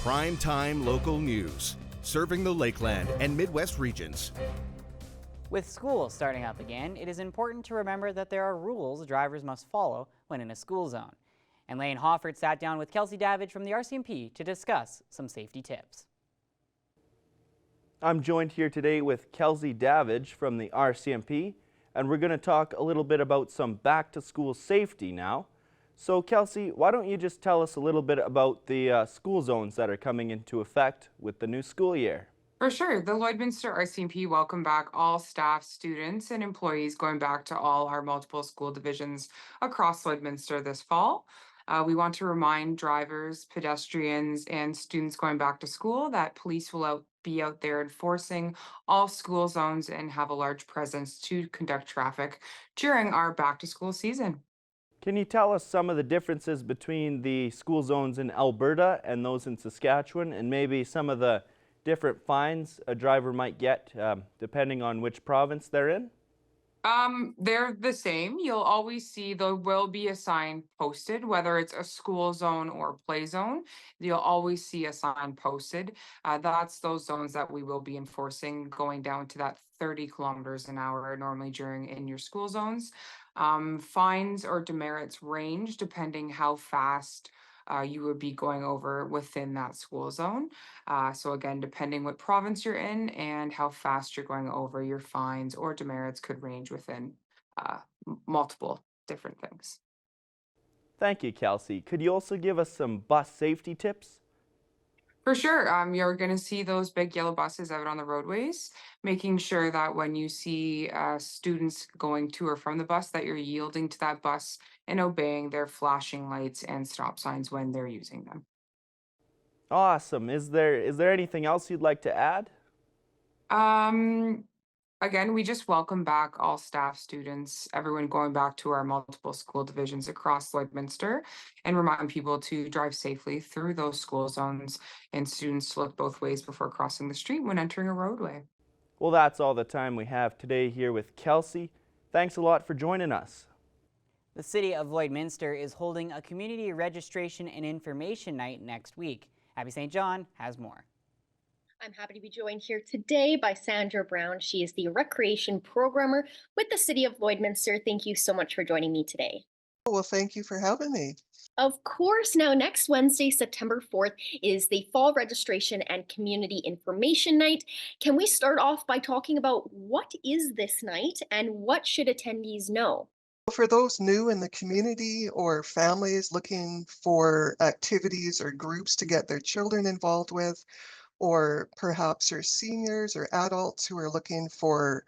Primetime local news, serving the Lakeland and Midwest regions. With school starting up again, it is important to remember that there are rules drivers must follow when in a school zone. And Lane Hoffert sat down with Kelsey Davidge from the RCMP to discuss some safety tips. I'm joined here today with Kelsey Davidge from the RCMP, and we're going to talk a little bit about some back-to-school safety now. So Kelsey, why don't you just tell us a little bit about the school zones that are coming into effect with the new school year? For sure. The Lloydminster RCMP welcome back all staff, students, and employees going back to all our multiple school divisions across Lloydminster this fall. We want to remind drivers, pedestrians, and students going back to school that police will be out there enforcing all school zones and have a large presence to conduct traffic during our back to school season. Can you tell us some of the differences between the school zones in Alberta and those in Saskatchewan, and maybe some of the different fines a driver might get depending on which province they're in? They're the same. You'll always see there will be a sign posted, whether it's a school zone or play zone. You'll always see a sign posted. That's those zones that we will be enforcing, going down to that 30 kilometers an hour normally during in your school zones. Fines or demerits range depending how fast you would be going over within that school zone. So again, depending what province you're in and how fast you're going over, your fines or demerits could range within multiple different things. Thank you, Kelsey. Could you also give us some bus safety tips? For sure. You're going to see those big yellow buses out on the roadways, making sure that when you see students going to or from the bus, that you're yielding to that bus and obeying their flashing lights and stop signs when they're using them. Awesome. Is there anything else you'd like to add? Again, we just welcome back all staff, students, everyone going back to our multiple school divisions across Lloydminster, and remind people to drive safely through those school zones and students to look both ways before crossing the street when entering a roadway. Well, that's all the time we have today here with Kelsey. Thanks a lot for joining us. The City of Lloydminster is holding a community registration and information night next week. Abby St. John has more. I'm happy to be joined here today by Sandra Brown. She is the Recreation Programmer with the City of Lloydminster. Thank you so much for joining me today. Well, thank you for having me. Of course. Now, next Wednesday, September 4th, is the Fall Registration and Community Information Night. Can we start off by talking about what is this night and what should attendees know? For those new in the community or families looking for activities or groups to get their children involved with, or perhaps your seniors or adults who are looking for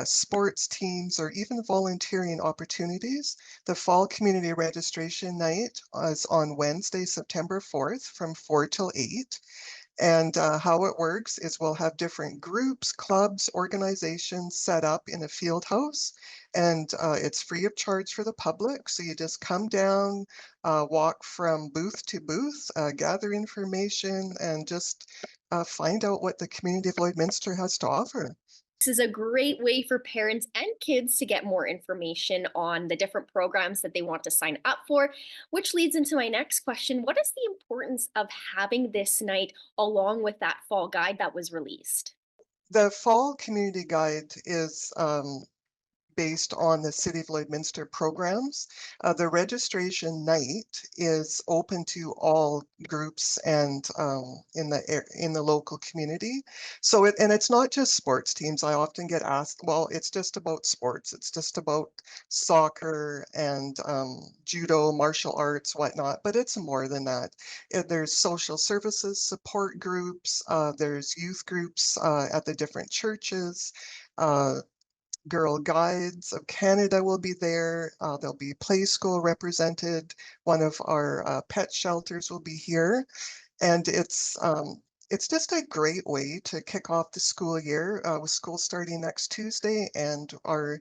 sports teams or even volunteering opportunities, the Fall Community Registration Night is on Wednesday, September 4th from 4 till 8. And how it works is we'll have different groups, clubs, organizations set up in a field house, and it's free of charge for the public. So you just come down, walk from booth to booth, gather information, and just find out what the community of Lloydminster has to offer. This is a great way for parents and kids to get more information on the different programs that they want to sign up for, which leads into my next question. What is the importance of having this night along with that fall guide that was released? The Fall Community Guide is based on the City of Lloydminster programs. The registration night is open to all groups and in the local community. So it's not just sports teams. I often get asked, well, it's just about sports. It's just about soccer and judo, martial arts, whatnot. But it's more than that. There's social services support groups. There's youth groups at the different churches. Girl Guides of Canada will be there. There'll be Play School represented. One of our pet shelters will be here. And it's just a great way to kick off the school year with school starting next Tuesday, and our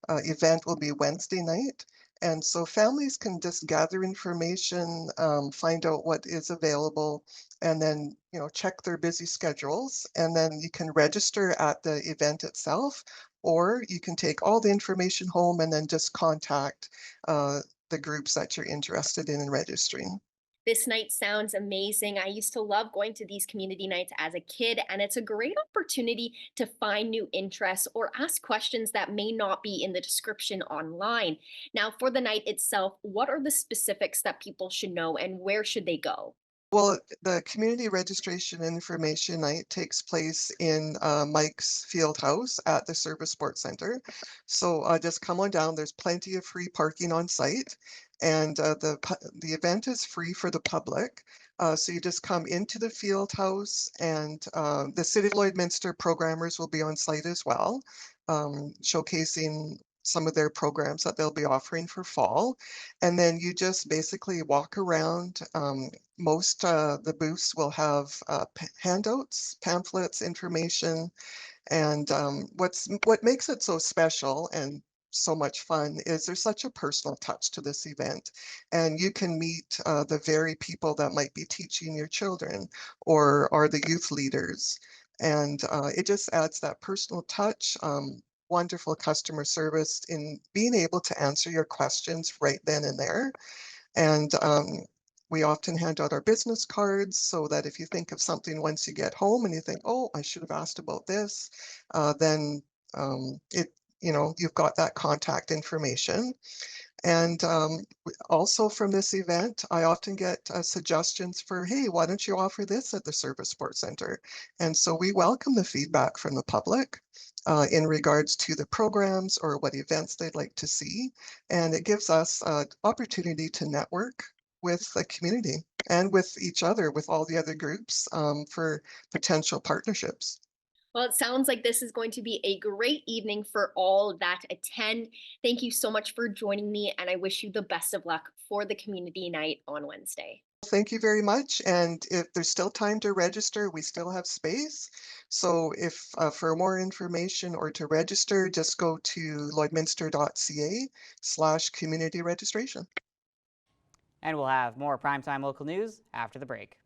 event will be Wednesday night. And so families can just gather information, find out what is available, and then, check their busy schedules. And then you can register at the event itself, or you can take all the information home and then just contact the groups that you're interested in registering. This night sounds amazing. I used to love going to these community nights as a kid, and it's a great opportunity to find new interests or ask questions that may not be in the description online. Now, for the night itself, what are the specifics that people should know and where should they go? Well, the community registration information night takes place in Mike's Field House at the Service Sports Center. So just come on down. There's plenty of free parking on site, and the event is free for the public. So you just come into the field house, and the City of Lloydminster programmers will be on site as well, showcasing some of their programs that they'll be offering for fall. And then you just basically walk around. Most the booths will have handouts, pamphlets, information, and what makes it so special and so much fun is there's such a personal touch to this event, and you can meet the very people that might be teaching your children or are the youth leaders, and it just adds that personal touch. Wonderful customer service in being able to answer your questions right then and there. And we often hand out our business cards so that if you think of something once you get home and you think, oh, I should have asked about this, then you've got that contact information. And also from this event, I often get suggestions for, hey, why don't you offer this at the Service Sports Center? And so we welcome the feedback from the public in regards to the programs or what events they'd like to see. And it gives us an opportunity to network with the community and with each other, with all the other groups for potential partnerships. Well, it sounds like this is going to be a great evening for all that attend. Thank you so much for joining me, and I wish you the best of luck for the community night on Wednesday. Thank you very much. And if there's still time to register, we still have space. So if for more information or to register, just go to lloydminster.ca/community registration. And we'll have more primetime local news after the break.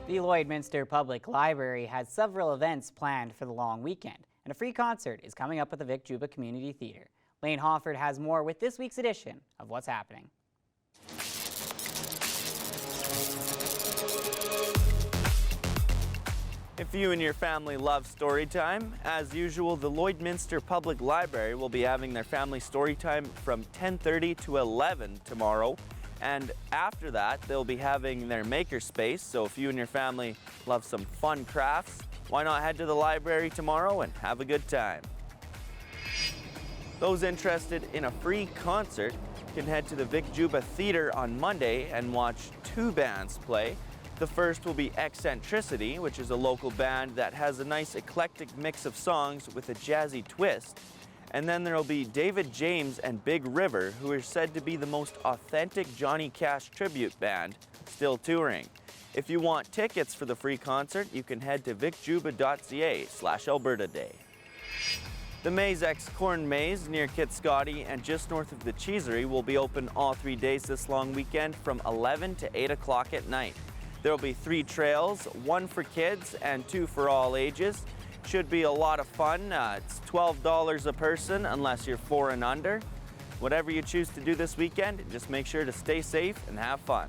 The Lloydminster Public Library has several events planned for the long weekend, and a free concert is coming up at the Vic Juba Community Theatre. Lane Hofford has more with this week's edition of What's Happening. If you and your family love story time, as usual, the Lloydminster Public Library will be having their family story time from 10:30 to 11 tomorrow. And after that, they'll be having their makerspace. So if you and your family love some fun crafts, why not head to the library tomorrow and have a good time? Those interested in a free concert can head to the Vic Juba Theatre on Monday and watch two bands play. The first will be Eccentricity, which is a local band that has a nice eclectic mix of songs with a jazzy twist. And then there'll be David James and Big River, who are said to be the most authentic Johnny Cash tribute band still touring. If you want tickets for the free concert, you can head to vicjuba.ca/Alberta Day. The Mazex Corn Maze near Kitscotty and just north of the Cheesery will be open all 3 days this long weekend from 11 to 8 o'clock at night. There will be 3 trails, 1 for kids and 2 for all ages. Should be a lot of fun. It's $12 a person unless you're 4 and under. Whatever you choose to do this weekend, just make sure to stay safe and have fun.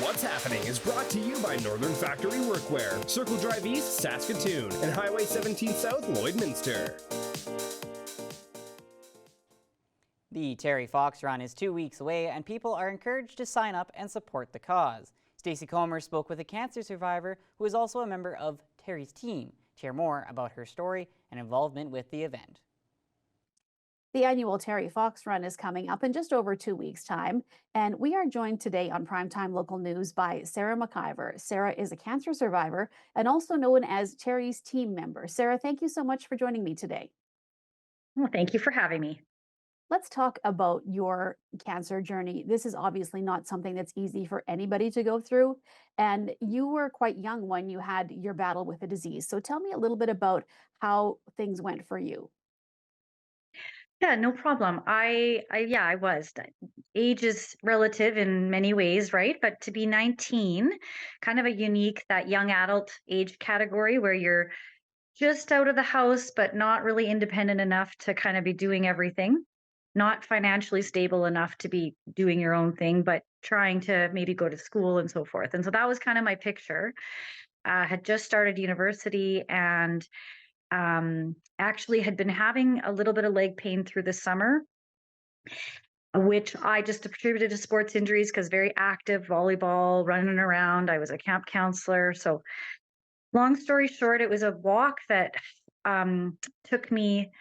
What's Happening is brought to you by Northern Factory Workwear, Circle Drive East, Saskatoon, and Highway 17 South, Lloydminster. The Terry Fox Run is 2 weeks away, and people are encouraged to sign up and support the cause. Stacey Comer spoke with a cancer survivor who is also a member of Terry's team to hear more about her story and involvement with the event. The annual Terry Fox Run is coming up in just over 2 weeks' time, and we are joined today on Primetime Local News by Sarah McIver. Sarah is a cancer survivor and also known as Terry's team member. Sarah, thank you so much for joining me today. Well, thank you for having me. let's talk about your cancer journey. This is obviously not something that's easy for anybody to go through. And you were quite young when you had your battle with the disease. So tell me a little bit about how things went for you. Yeah, no problem. Yeah, I was. Age is relative in many ways, right? But to be 19, kind of a unique, that young adult age category where you're just out of the house, but not really independent enough to kind of be doing everything, not financially stable enough to be doing your own thing, but trying to maybe go to school and so forth. And so that was kind of my picture. Had just started university and actually had been having a little bit of leg pain through the summer, which I just attributed to sports injuries because very active volleyball, running around. I was a camp counselor. So, long story short, it was a walk that took me,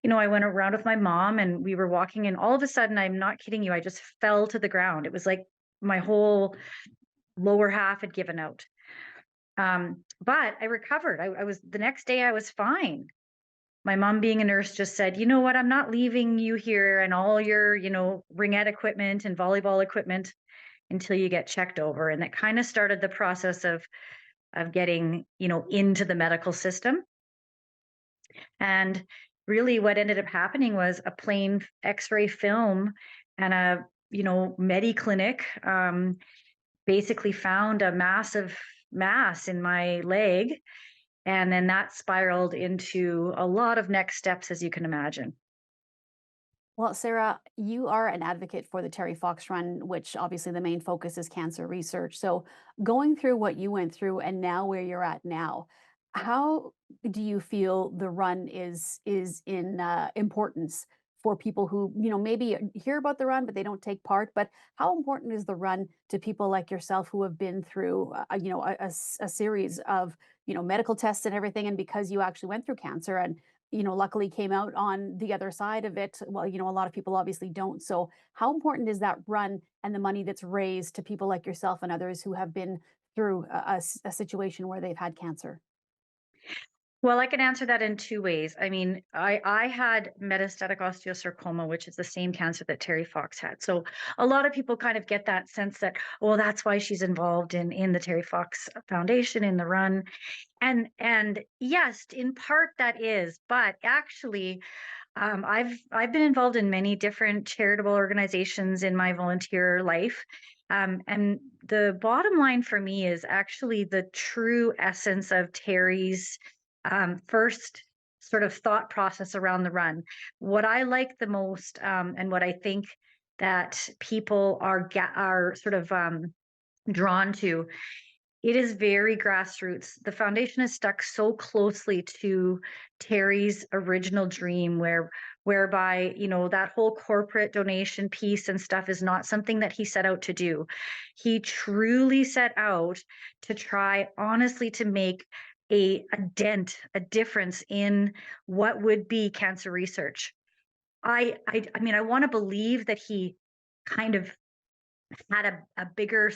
I went around with my mom and we were walking, and all of a sudden, I'm not kidding you, I just fell to the ground. It was like my whole lower half had given out. But I recovered. I was the next day, I was fine. My mom, being a nurse, just said, you know what, I'm not leaving you here and all your, ringette equipment and volleyball equipment until you get checked over. And that kind of started the process of getting, into the medical system. And really what ended up happening was a plain x-ray film and a, medi clinic basically found a massive mass in my leg. And then that spiraled into a lot of next steps, as you can imagine. Well, Sarah, you are an advocate for the Terry Fox Run, which obviously the main focus is cancer research. So, going through what you went through and now where you're at now, how do you feel the run is in importance for people who maybe hear about the run but they don't take part? But how important is the run to people like yourself who have been through a series of medical tests and everything, and because you actually went through cancer and luckily came out on the other side of it. Well, a lot of people obviously don't. So, how important is that run and the money that's raised to people like yourself and others who have been through a situation where they've had cancer? Well, I can answer that in two ways. I mean, I had metastatic osteosarcoma, which is the same cancer that Terry Fox had. So a lot of people kind of get that sense that, oh, that's why she's involved in the Terry Fox Foundation, in the run. And yes, in part that is, but actually, I've been involved in many different charitable organizations in my volunteer life. And the bottom line for me is actually the true essence of Terry's first sort of thought process around the run. What I like the most, and what I think that people are sort of drawn to, it is very grassroots. The foundation is stuck so closely to Terry's original dream, whereby, that whole corporate donation piece and stuff is not something that he set out to do. He truly set out to try honestly to make a dent, a difference in what would be cancer research. I mean, I want to believe that he kind of had a bigger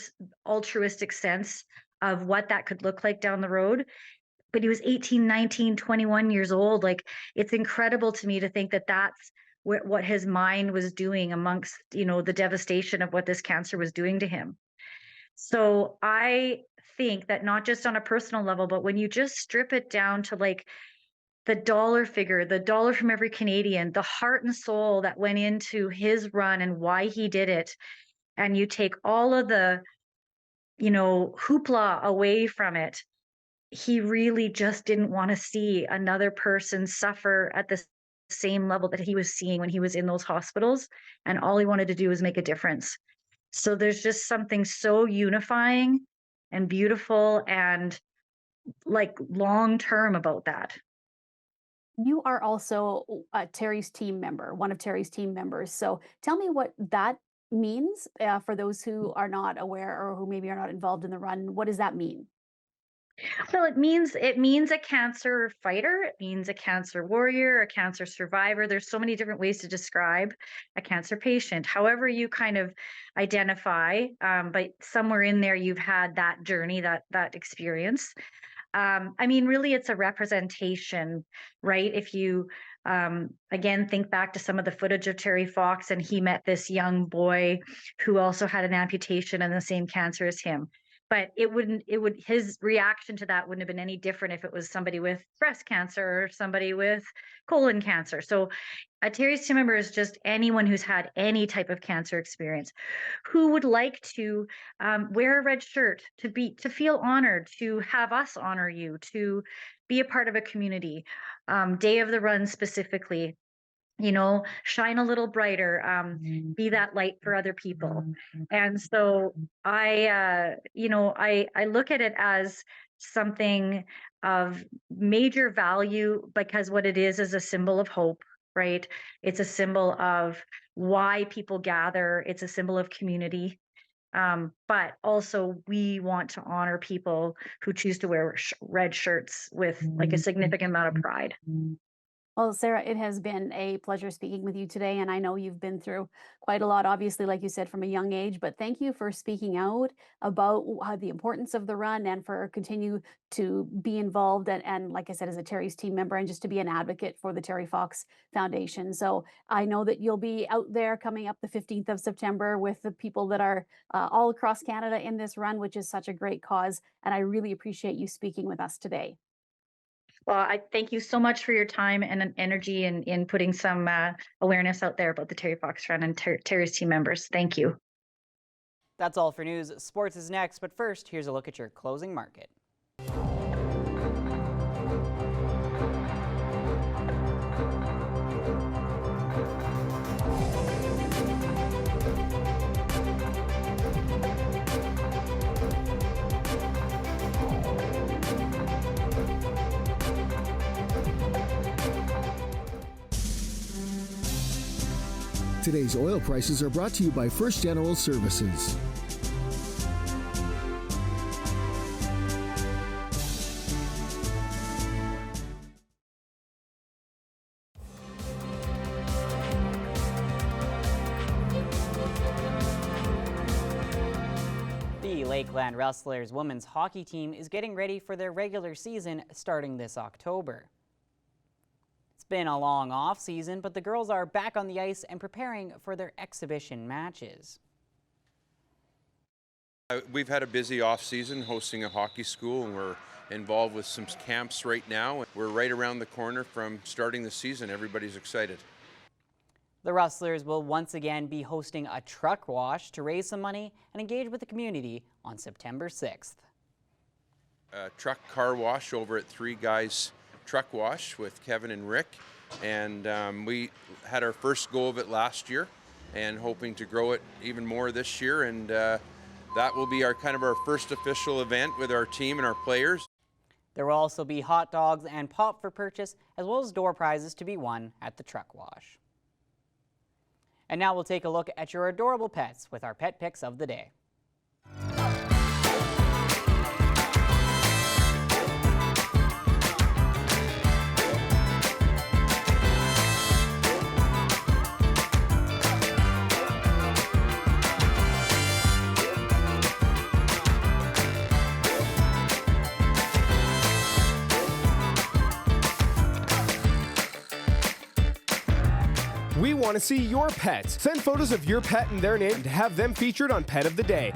altruistic sense of what that could look like down the road. But he was 18, 19, 21 years old. Like, it's incredible to me to think that that's what his mind was doing amongst, the devastation of what this cancer was doing to him. So I think that not just on a personal level, but when you just strip it down to like the dollar figure, the dollar from every Canadian, the heart and soul that went into his run and why he did it, and you take all of the, hoopla away from it, he really just didn't want to see another person suffer at the same level that he was seeing when he was in those hospitals. And all he wanted to do was make a difference. So there's just something so unifying and beautiful and like long term about that. You are also Terry's team member, one of Terry's team members. So tell me what that means for those who are not aware or who maybe are not involved in the run. What does that mean? Well, it means a cancer fighter, it means a cancer warrior, a cancer survivor. There's so many different ways to describe a cancer patient. However you kind of identify, but somewhere in there you've had that journey, that experience. I mean, really, it's a representation, right? If you Again, think back to some of the footage of Terry Fox, and he met this young boy who also had an amputation and the same cancer as him. But his reaction to that wouldn't have been any different if it was somebody with breast cancer or somebody with colon cancer. So a Terry's team member is just anyone who's had any type of cancer experience who would like to wear a red shirt, to feel honored, to have us honor you, to be a part of a community. Day of the run specifically, shine a little brighter, be that light for other people. And so I look at it as something of major value, because what it is a symbol of hope, right? It's a symbol of why people gather. It's a symbol of community. But also we want to honor people who choose to wear red shirts with like a significant amount of pride. Well, Sarah, it has been a pleasure speaking with you today, and I know you've been through quite a lot, obviously, like you said, from a young age, but thank you for speaking out about the importance of the run and for continue to be involved and like I said, as a Terry's team member and just to be an advocate for the Terry Fox Foundation. So I know that you'll be out there coming up the 15th of September with the people that are all across Canada in this run, which is such a great cause, and I really appreciate you speaking with us today. Well, I thank you so much for your time and energy in putting some awareness out there about the Terry Fox Run and Terry's team members. Thank you. That's all for news. Sports is next, but first, here's a look at your closing market. Today's oil prices are brought to you by First General Services. The Lakeland Rustlers women's hockey team is getting ready for their regular season starting this October. It's been a long off season, but the girls are back on the ice and preparing for their exhibition matches. We've had a busy off season hosting a hockey school, and we're involved with some camps right now. We're right around the corner from starting the season. Everybody's excited. The Rustlers will once again be hosting a truck wash to raise some money and engage with the community on September 6th. A truck car wash over at Three Guys Truck Wash with Kevin and Rick, and we had our first go of it last year and hoping to grow it even more this year, and that will be our first official event with our team and our players. There will also be hot dogs and pop for purchase, as well as door prizes to be won at the truck wash. And now we'll take a look at your adorable pets with our pet picks of the day. We want to see your pets. Send photos of your pet and their name to have them featured on Pet of the Day.